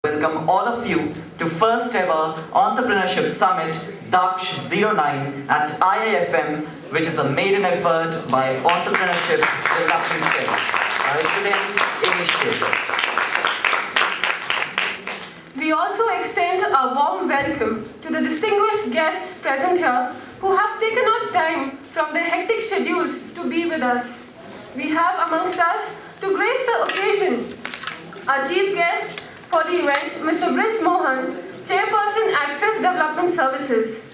Welcome all of you to first ever Entrepreneurship Summit Daksha'09 at IIFM, which is a maiden effort by Entrepreneurship Summit and Daksha'09 initiative. We also extend a warm welcome to the distinguished guests present here who have taken out time from their hectic schedules to be with us. We have amongst us, to grace the occasion, our chief guest for the event, Mr. Brij Mohan, Chairperson Access Development Services.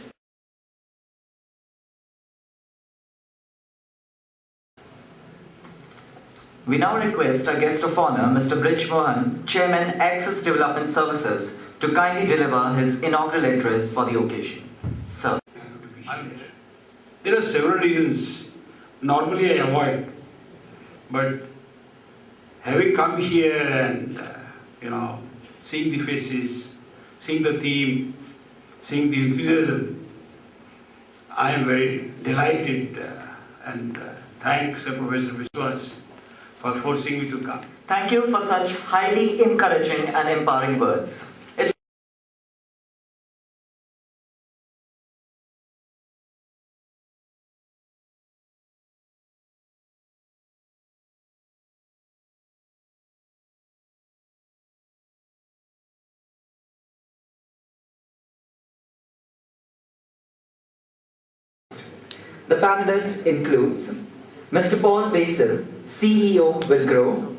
We now request our guest of honor, Mr. Brij Mohan, Chairman Access Development Services, to kindly deliver his inaugural address for the occasion. Sir. There are several reasons normally I avoid, but having come here and seeing the faces, seeing the theme, seeing the enthusiasm, I am very delighted and thanks Professor Vishwas for forcing me to come. Thank you for such highly encouraging and empowering words. The panelists includes Mr. Paul Basil, CEO Villgro,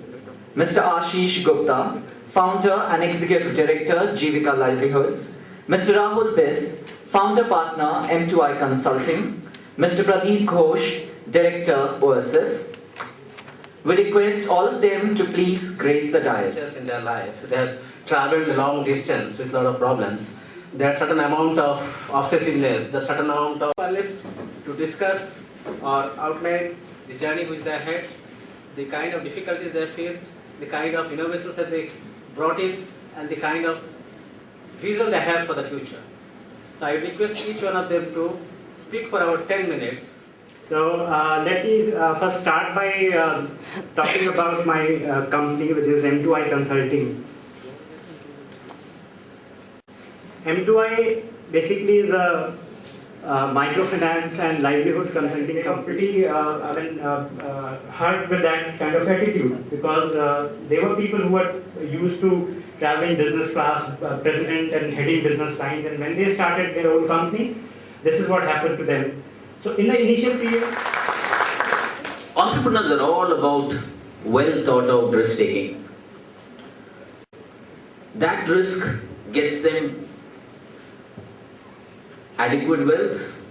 Mr. Ashish Gupta, Founder and Executive Director Jivika Livelihoods, Mr. Rahul Bis, Founder Partner M2I Consulting, Mr. Pradeep Ghosh, Director OSS. We request all of them to please grace the dais. In their life, they have traveled a long distance with a lot of problems. There are certain amount of obsessiveness, there are certain amount of panelists to discuss or outline the journey which they had, the kind of difficulties they faced, the kind of innovations that they brought in, and the kind of vision they have for the future. So I request each one of them to speak for about 10 minutes. So let me first start by talking about my company, which is M2I Consulting. M2I basically is a microfinance and livelihood consulting company. Hurt with that kind of attitude because they were people who were used to traveling business class, president and heading business lines, and when they started their own company, this is what happened to them. So in the initial period, entrepreneurs are all about well thought out risk taking. That risk gets them adequate wealth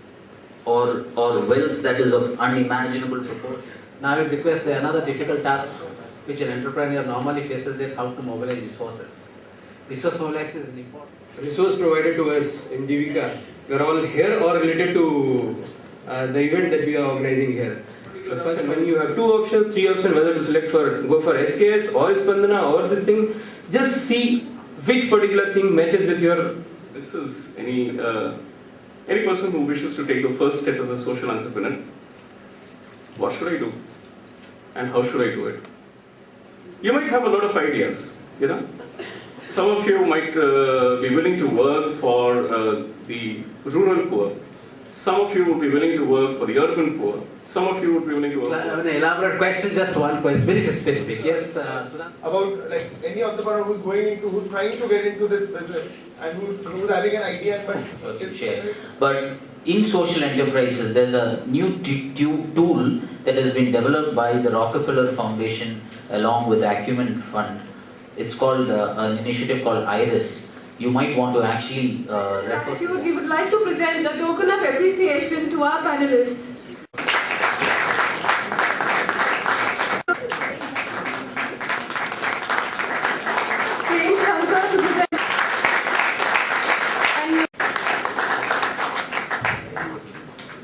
or wealth that is of unimaginable proportion. Now I will request another difficult task which an entrepreneur normally faces, is how to mobilize resources. Resource mobilization is important. Resource provided to us in Jivika, we are all here or related to the event that we are organizing here. First, when you have 2 options, 3 options, whether to select go for SKS or Spandana or this thing, just see which particular thing matches with your. This is any person who wishes to take the first step as a social entrepreneur. What should I do? And how should I do it? You might have a lot of ideas, Some of you might be willing to work for the rural poor. Some of you would be willing to work for the urban poor. Some of you would be willing to work for... An elaborate question, just one question, very specific. Yes, Sudhan? About like any entrepreneur who's trying to get into this business and who's having an idea But in social enterprises, there's a new tool that has been developed by the Rockefeller Foundation along with the Acumen Fund. It's called an initiative called IRIS. You might want to actually refer to that. We would like to present a token of appreciation to our panelists.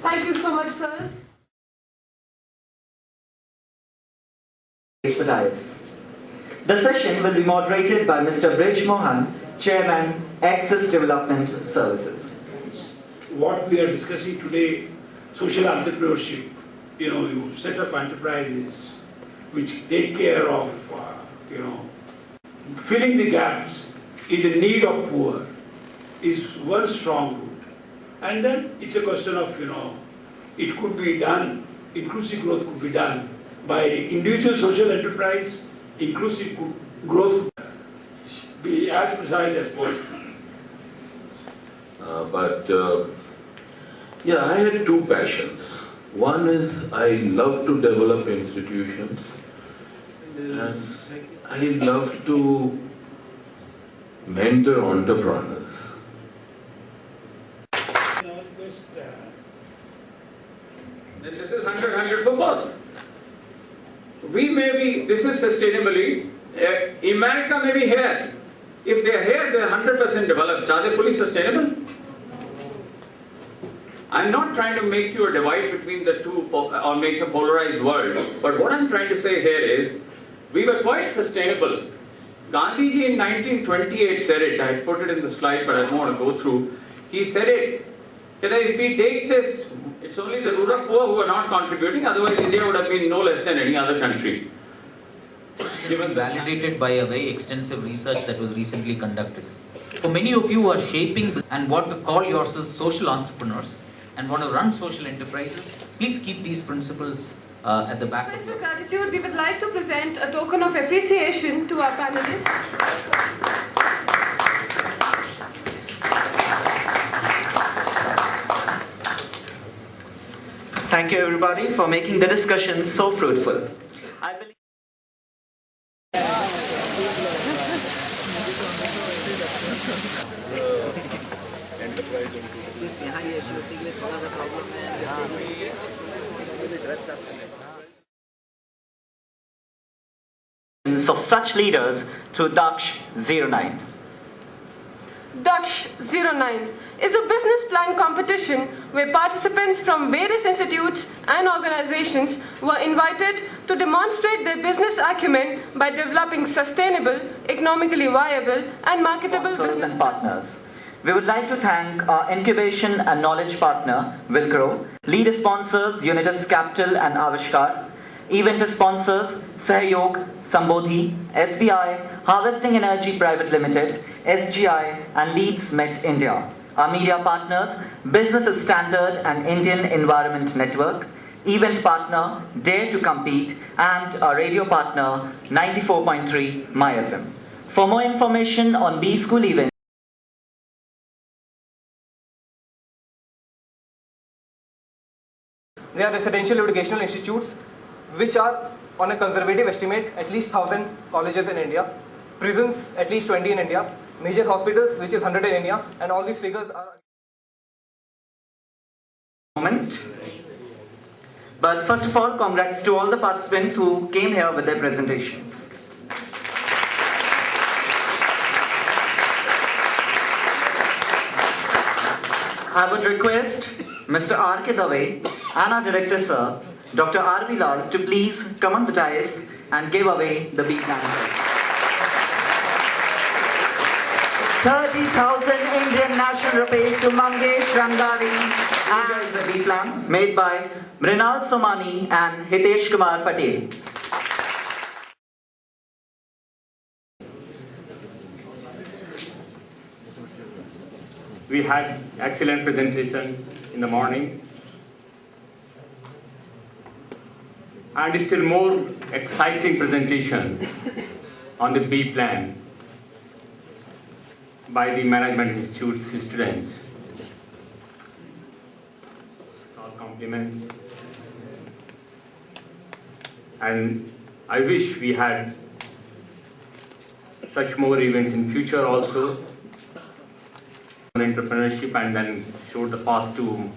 Thank you so much, sirs. The session will be moderated by Mr. Brij Mohan, Chairman, Access Development Services. What we are discussing today, social entrepreneurship, you set up enterprises which take care of, filling the gaps in the need of poor is one strong root. And then it's a question of, it could be done, inclusive growth could be done by individual social enterprise, inclusive growth could be as precise as possible. Yeah, I had two passions. One is I love to develop institutions, and I love to mentor entrepreneurs. Then this is 100-100 for both. This is sustainably, America may be here. If they are here, they are 100% developed. Are they fully sustainable? I'm not trying to make you a divide between the two or make a polarized world. But what I'm trying to say here is, we were quite sustainable. Gandhiji in 1928 said it. I put it in the slide, but I don't want to go through. He said it, that if we take this, it's only the rural poor who are not contributing, otherwise India would have been no less than any other country. Given validated by a very extensive research that was recently conducted. For many of you who are shaping and want to call yourselves social entrepreneurs and want to run social enterprises, please keep these principles at the back. With gratitude, we would like to present a token of appreciation to our panelists. Thank you everybody for making the discussion so fruitful. I believe of such leaders through Daksh'09. Daksh'09 is a business plan competition where participants from various institutes and organizations were invited to demonstrate their business acumen by developing sustainable, economically viable and marketable Sponsors business and partners. We would like to thank our incubation and knowledge partner, Villgro, lead sponsors, Unitas Capital and Avishkar, event sponsors, Sahyog, Sambodhi, SBI, Harvesting Energy Private Limited, SGI and Leeds Met India. Our media partners, Business Standard and Indian Environment Network, event partner, Dare to Compete, and our radio partner, 94.3 MyFM. For more information on B School events, they are residential educational institutes which are, on a conservative estimate, at least 1,000 colleges in India, prisons at least 20 in India, major hospitals which is 100 in India, and all these figures are... But first of all, congrats to all the participants who came here with their presentations. I would request Mr. R.K. Dave and our director sir, Dr. R.B. Lal, to please come on the dais and give away the B plan. 30,000 Indian national rupees to Mangesh Rangari and the B plan made by Mrinal Somani and Hitesh Kumar Patel. We had excellent presentation in the morning, and still more exciting presentation on the B plan by the Management Institute's students. All compliments. And I wish we had such more events in future also on entrepreneurship, and then showed the path to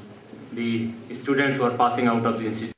the students who are passing out of the institute.